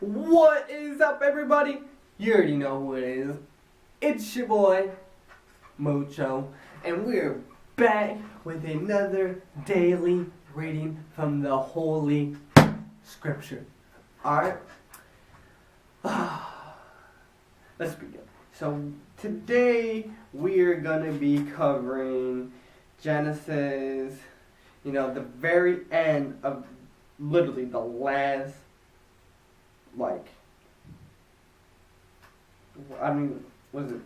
What is up, everybody? You already know who it is. It's your boy, Mocho, and we're back with another daily reading from the Holy Scripture. Alright? Let's begin. So, today we're gonna be covering Genesis, the very end of literally the last, was it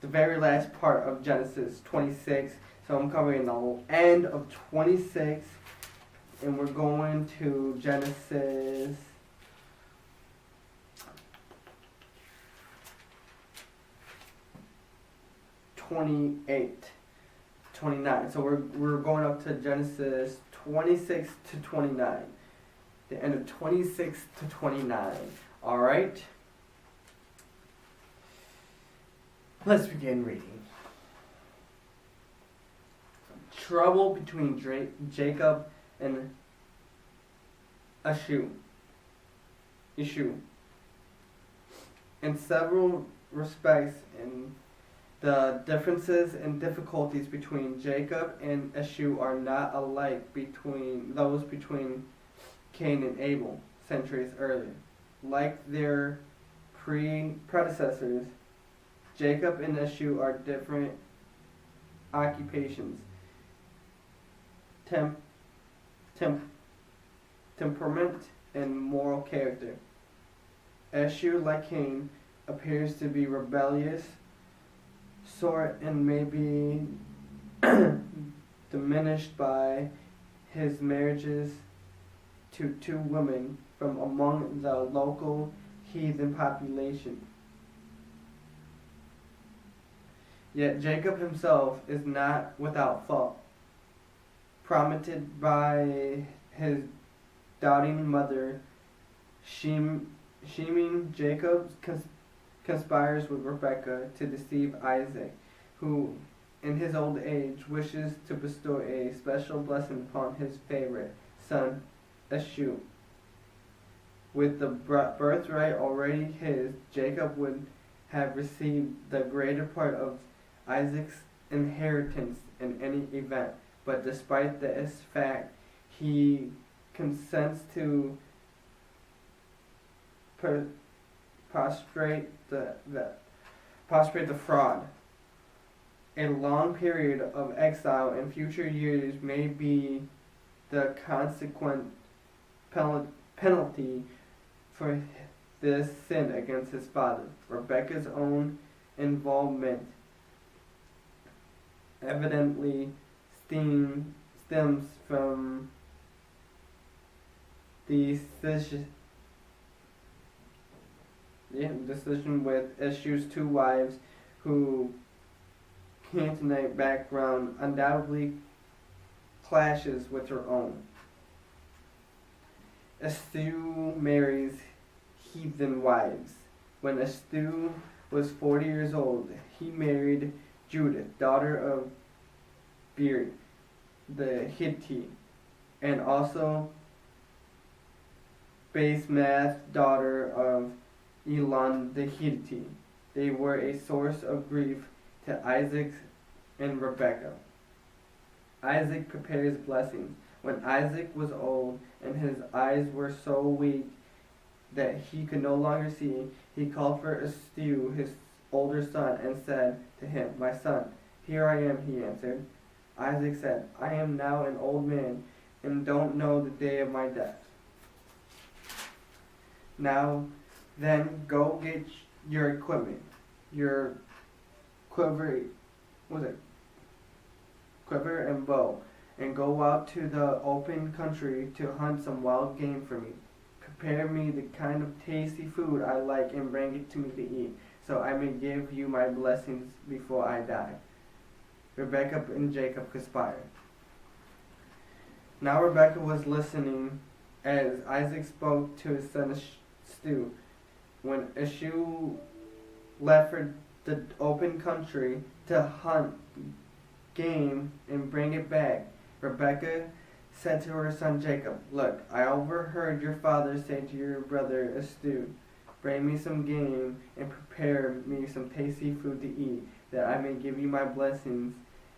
the very last part of Genesis 26? So I'm covering the end of 26, and we're going to Genesis 28, 29. So we're going up to Genesis 26 to 29. The end of 26 to 29. Alright? Let's begin reading. Trouble between Jacob and Esau. In several respects, the differences and difficulties between Jacob and Esau are not alike between those between Cain and Abel centuries earlier. Like their predecessors, Jacob and Esau are different occupations, temperament, and moral character. Esau, like Cain, appears to be rebellious sort and may be diminished by his marriages to two women from among the local heathen population. Yet Jacob himself is not without fault. Prompted by his doubting mother, scheming, Jacob conspires with Rebekah to deceive Isaac, who, in his old age, wishes to bestow a special blessing upon his favorite son, Esau. With the birthright already his, Jacob would have received the greater part of Isaac's inheritance in any event, but despite this fact, he consents to prostrate the fraud. A long period of exile in future years may be the consequent penalty for this sin against his father. Rebekah's own involvement evidently stems from the decision with Esau's two wives, who Canaanite background undoubtedly clashes with her own. Esau marries heathen wives. When Esau was 40 years old, he married Judith, daughter of Beeri the Hittite, and also Basemath, daughter of Elon the Hittite. They were a source of grief to Isaac and Rebekah. Isaac prepares blessings. When Isaac was old and his eyes were so weak that he could no longer see, he called for Esau, his older son, and said to him, "My son." "Here I am," he answered. Isaac said, "I am now an old man and don't know the day of my death. Now then, go get your equipment, your quiver and bow, and go out to the open country to hunt some wild game for me. Prepare me the kind of tasty food I like and bring it to me to eat, so I may give you my blessings before I die." Rebekah and Jacob conspired. Now Rebekah was listening as Isaac spoke to his son Esau. When Esau left for the open country to hunt game and bring it back, Rebekah said to her son Jacob, "Look, I overheard your father say to your brother Esau, 'Bring me some game and prepare me some tasty food to eat, that I may give you my blessings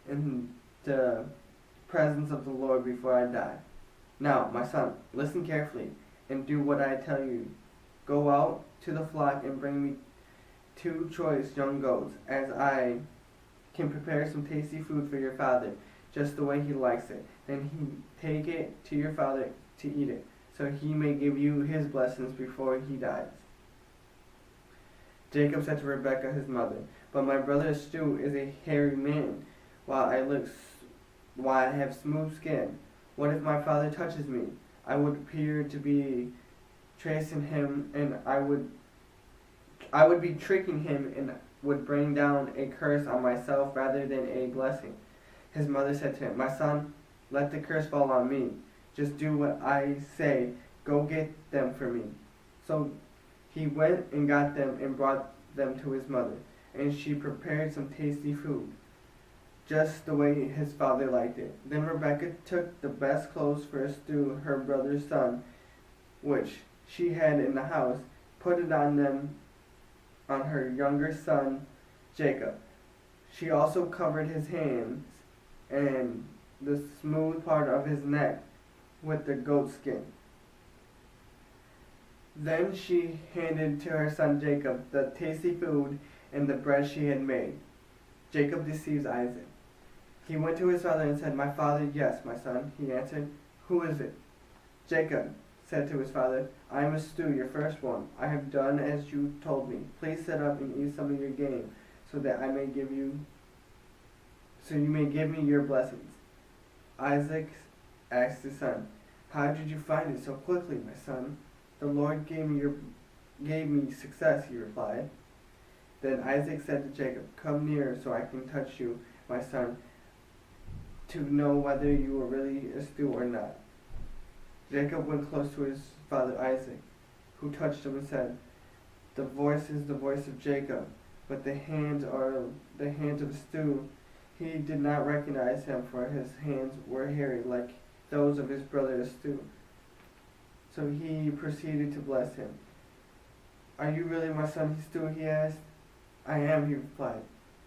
in the presence of the Lord before I die.' Now, my son, listen carefully and do what I tell you. Go out to the flock and bring me 2 choice young goats, as I can prepare some tasty food for your father, just the way he likes it. Then take it to your father to eat it, so he may give you his blessings before he dies." Jacob said to Rebekah his mother, "But my brother Esau is a hairy man, while I have smooth skin. What if my father touches me? I would appear to be tracing him, and I would be tricking him, and would bring down a curse on myself rather than a blessing." His mother said to him, "My son, let the curse fall on me. Just do what I say. Go get them for me." So he went and got them and brought them to his mother, and she prepared some tasty food, just the way his father liked it. Then Rebekah took the best clothes for Esau, her brother's son, which she had in the house, put it on her younger son Jacob. She also covered his hands and the smooth part of his neck with the goat skin. Then she handed to her son Jacob the tasty food and the bread she had made. Jacob deceives Isaac. He went to his father and said, "My father." "Yes, my son," he answered. "Who is it?" Jacob said to his father, "I am Esau, your firstborn. I have done as you told me. Please sit up and eat some of your game, so you may give me your blessings." Isaac asked his son, "How did you find it so quickly, my son?" "The Lord gave me success," he replied. Then Isaac said to Jacob, "Come nearer so I can touch you, my son, to know whether you are really Esau or not." Jacob went close to his father Isaac, who touched him and said, "The voice is the voice of Jacob, but the hands are the hands of Esau." He did not recognize him, for his hands were hairy like those of his brother Esau. So he proceeded to bless him. "Are you really my son Esau?" he asked. "I am," he replied.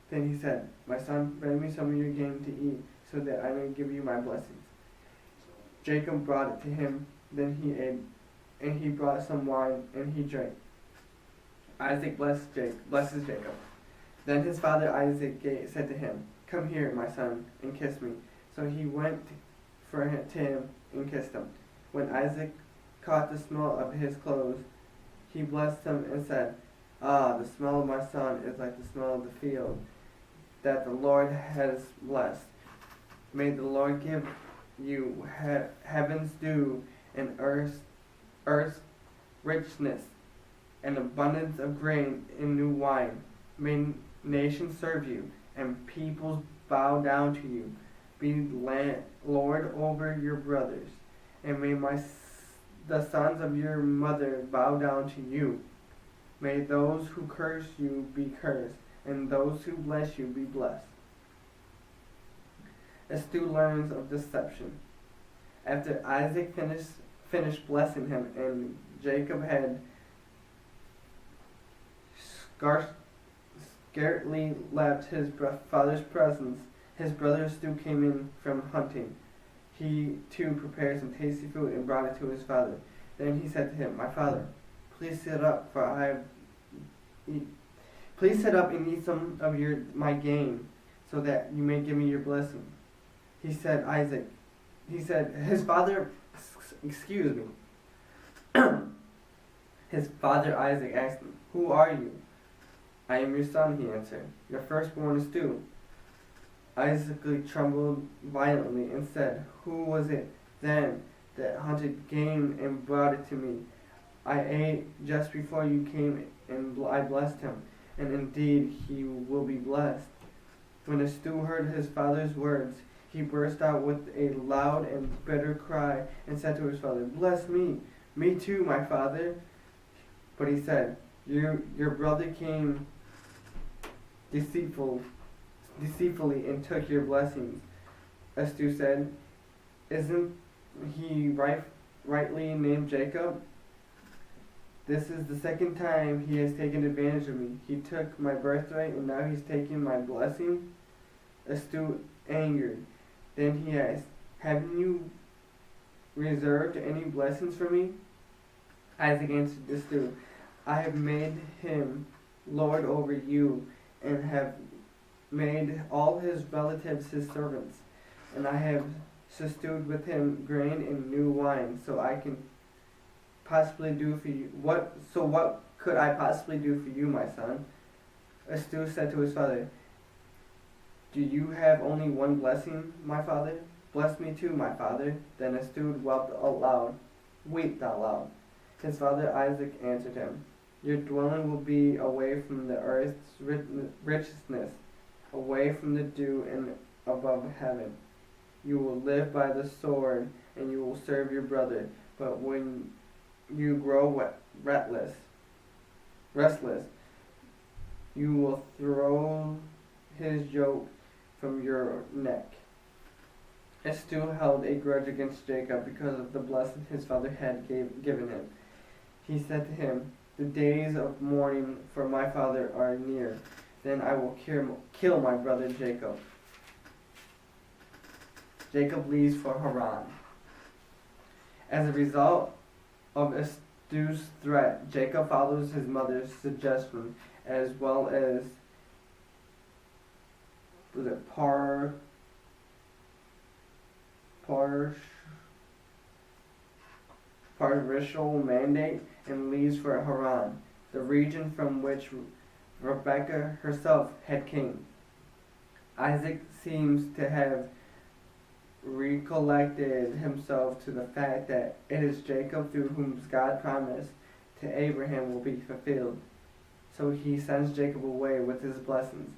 Then he said, "My son, bring me some of your game to eat, so that I may give you my blessings." Jacob brought it to him. Then he ate, and he brought some wine, and he drank. Isaac blesses Jacob. Then his father Isaac said to him, "Come here, my son, and kiss me." So he went to him and kissed him. When Isaac caught the smell of his clothes, he blessed him and said, "Ah, the smell of my son is like the smell of the field that the Lord has blessed. May the Lord give you heaven's dew and earth's richness, and abundance of grain and new wine. May nations serve you, and peoples bow down to you. Be Lord over your brothers, and may the sons of your mother bow down to you. May those who curse you be cursed, and those who bless you be blessed." Esau learns of deception. After Isaac finished blessing him, and Jacob had scarcely left his father's presence, his brother Esau came in from hunting. He too prepared some tasty food and brought it to his father. Then he said to him, "My father, please sit up, please sit up and eat some of my game, so that you may give me your blessing." His father Isaac asked him, "Who are you?" "I am your son," he answered, "your firstborn Esau." Isaac trembled violently and said, "Who was it then that hunted game and brought it to me? I ate just before you came, and I blessed him, and indeed he will be blessed." When Esau heard his father's words, he burst out with a loud and bitter cry and said to his father, "Bless me, me too, my father." But he said, Your brother came deceitfully and took your blessings." Esau said, he rightly named Jacob. This is the second time he has taken advantage of me. He took my birthright, and now he's taking my blessing. Esau angered. Then he asked, "Haven't you reserved any blessings for me?" Isaac answered Esau, "I have made him lord over you, and have made all his relatives his servants, and I have sustained with him grain and new wine, so I can possibly do for you what could I possibly do for you, my son?" Esau said to his father, "Do you have only one blessing, my father? Bless me too, my father." Then Esau wept out loud. His father Isaac answered him, "Your dwelling will be away from the earth's richness, away from the dew and above heaven. You will live by the sword, and you will serve your brother. But when you grow restless, you will throw his yoke from your neck." Esau held a grudge against Jacob because of the blessing his father had given him. He said to him, "The days of mourning for my father are near. Then I will kill my brother Jacob." Jacob leaves for Haran. As a result of Esau's threat, Jacob follows his mother's suggestion, as well as partial mandate, and leaves for Haran, the region from which Rebekah herself had came. Isaac seems to have recollected himself to the fact that it is Jacob through whom God promised to Abraham will be fulfilled. So he sends Jacob away with his blessings.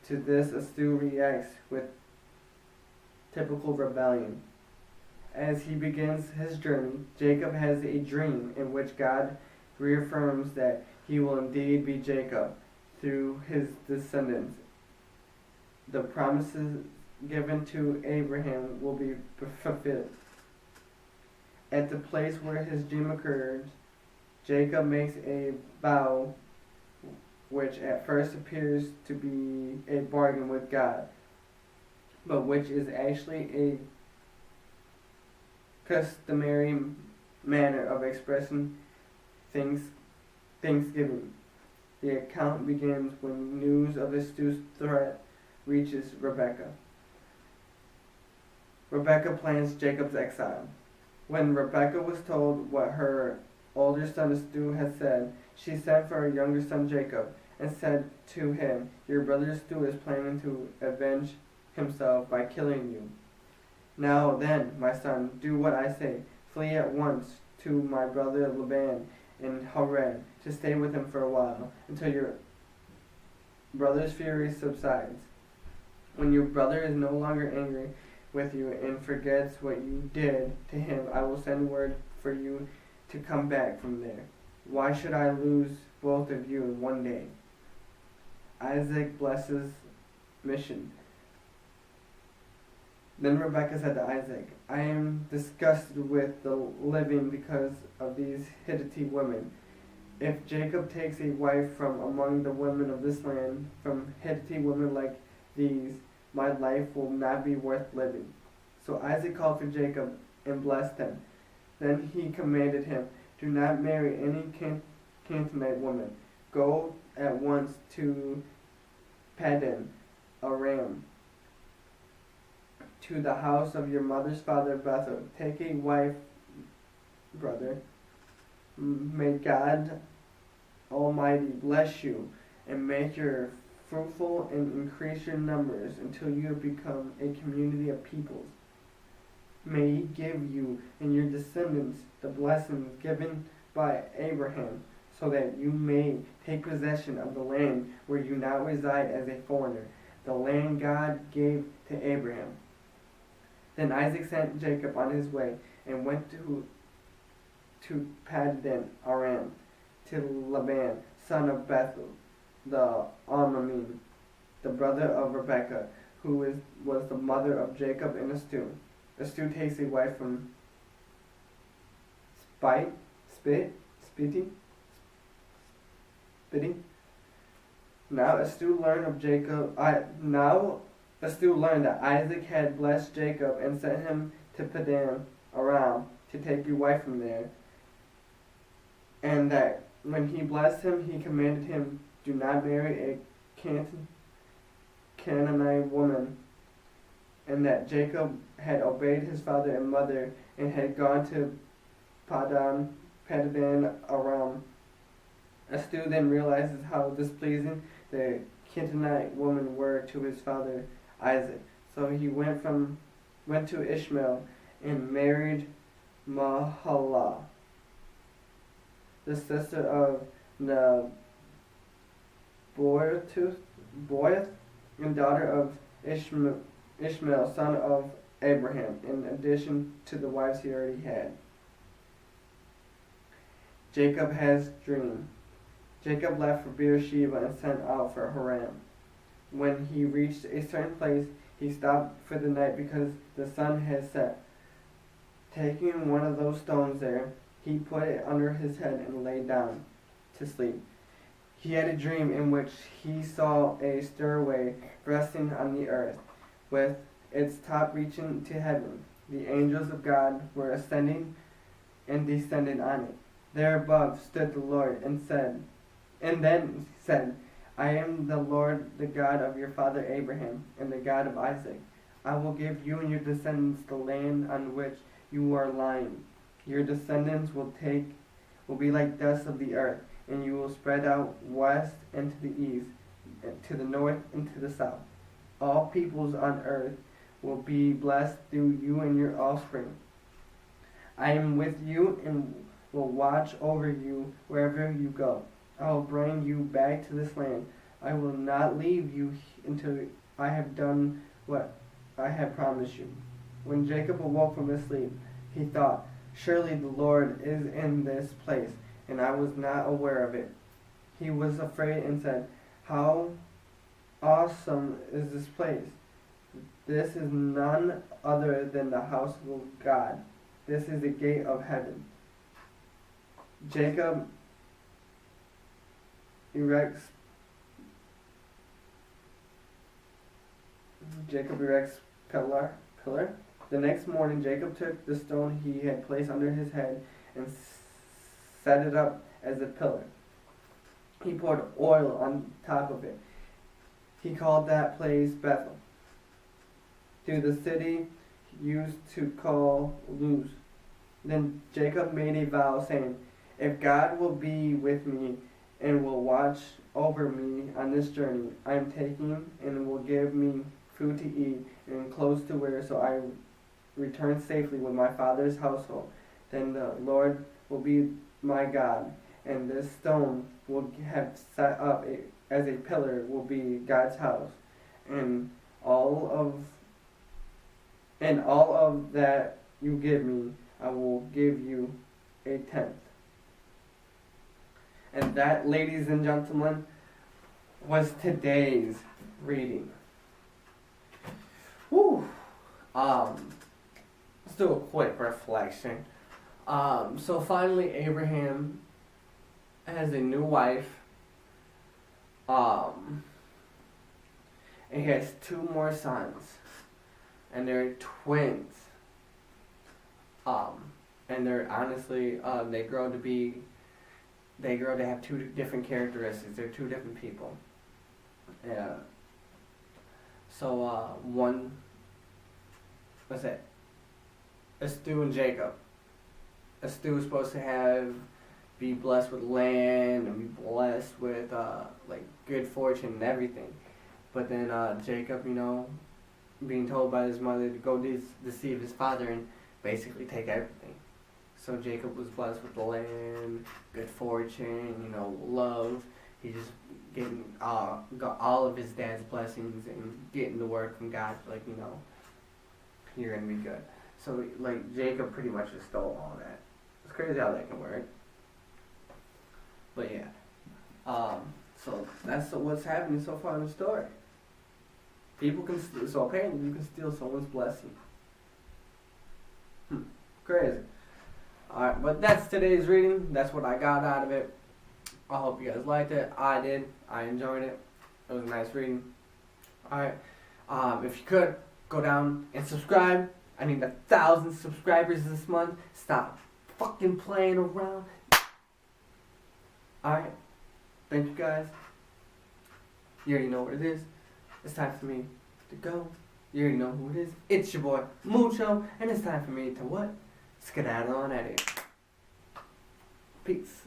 To this, Esau reacts with typical rebellion. As he begins his journey, Jacob has a dream in which God reaffirms that he will indeed be Jacob through his descendants. The promises given to Abraham will be fulfilled. At the place where his dream occurs, Jacob makes a vow which at first appears to be a bargain with God, but which is actually a customary manner of expressing thanksgiving. The account begins when news of Esau's threat reaches Rebekah. Rebekah plans Jacob's exile. When Rebekah was told what her older son Esau had said, she sent for her younger son Jacob and said to him, "Your brother Esau is planning to avenge himself by killing you. Now then, my son, do what I say. Flee at once to my brother Laban in Haran to stay with him for a while, until your brother's fury subsides. When your brother is no longer angry with you and forgets what you did to him, I will send word for you to come back from there. Why should I lose both of you in one day?" Isaac blesses mission. Then Rebekah said to Isaac, "I am disgusted with the living because of these Hittite women. If Jacob takes a wife from among the women of this land, from Hittite women like these, my life will not be worth living." So Isaac called for Jacob and blessed him. Then he commanded him, "Do not marry any Canaanite woman. Go at once to Paddan Aram, to the house of your mother's father Bethuel. Take a wife, brother. May God Almighty bless you and make you fruitful and increase your numbers until you have become a community of peoples. May He give you and your descendants the blessings given by Abraham, so that you may take possession of the land where you now reside as a foreigner, the land God gave to Abraham." Then Isaac sent Jacob on his way and went to Paddan Aram, to Laban, son of Bethuel, the Aramean, the brother of Rebekah, who was the mother of Jacob and Esau. a stew takes a wife from spite, spit, spitting, spitting. Now Esau learned of Jacob. Now Esau learned that Isaac had blessed Jacob and sent him to Padan Aram to take a wife from there, and that when he blessed him, he commanded him, "Do not marry a Canaanite woman," and that Jacob had obeyed his father and mother and had gone to Padan Aram. Esau then realizes how displeasing the Canaanite women were to his father Isaac. So he went to Ishmael and married Mahlah, the sister of Nebaioth, and daughter of Ishmael, son of Abraham, in addition to the wives he already had. Jacob has dream. Jacob left for Beersheba and set out for Haran. When he reached a certain place, he stopped for the night because the sun had set. Taking one of those stones there, he put it under his head and lay down to sleep. He had a dream in which he saw a stairway resting on the earth, with its top reaching to heaven. The angels of God were ascending and descending on it. There above stood the Lord and then said, "I am the Lord, the God of your father Abraham, and the God of Isaac. I will give you and your descendants the land on which you are lying. Your descendants will be like dust of the earth, and you will spread out west and to the east, to the north and to the south. All peoples on earth will be blessed through you and your offspring. I am with you and will watch over you wherever you go. I will bring you back to this land. I will not leave you until I have done what I have promised you." When Jacob awoke from his sleep, he thought, "Surely the Lord is in this place, and I was not aware of it." He was afraid and said, "How awesome is this place! This is none other than the house of God. This is the gate of heaven." Jacob erects pillar. The next morning Jacob took the stone he had placed under his head and set it up as a pillar. He poured oil on top of it. He called that place Bethel. To the city used to call Luz. Then Jacob made a vow, saying, "If God will be with me and will watch over me on this journey I am taking, and will give me food to eat and clothes to wear, so I return safely with my father's household, then the Lord will be my God, and this stone will have set up as a pillar will be God's house, and all of that you give me, I will give you a tenth." And that, ladies and gentlemen, was today's reading. Whew. Let's do a quick reflection. So finally Abraham has a new wife. And he has two more sons. And they're twins. And they're honestly, they grow to have two different characteristics. They're two different people. Yeah. So, what's that? Esau and Jacob. Esau is supposed to be blessed with land and be blessed with, good fortune and everything. But then, Jacob, being told by his mother to go deceive his father and basically take everything. So Jacob was blessed with the land, good fortune, love. He just got all of his dad's blessings and getting the word from God, you're gonna be good. So Jacob pretty much just stole all that. It's crazy how that can work. But yeah, so that's what's happening so far in the story. People can so apparently you can steal someone's blessing. Crazy. Alright, but that's today's reading. That's what I got out of it. I hope you guys liked it. I did. I enjoyed it. It was a nice reading. Alright. If you could, go down and subscribe. I need 1,000 subscribers this month. Stop fucking playing around. Alright. Thank you guys. You already know what it is. It's time for me to go. You already know who it is. It's your boy, Mucho. And it's time for me to what? Skedaddle on at it. Peace.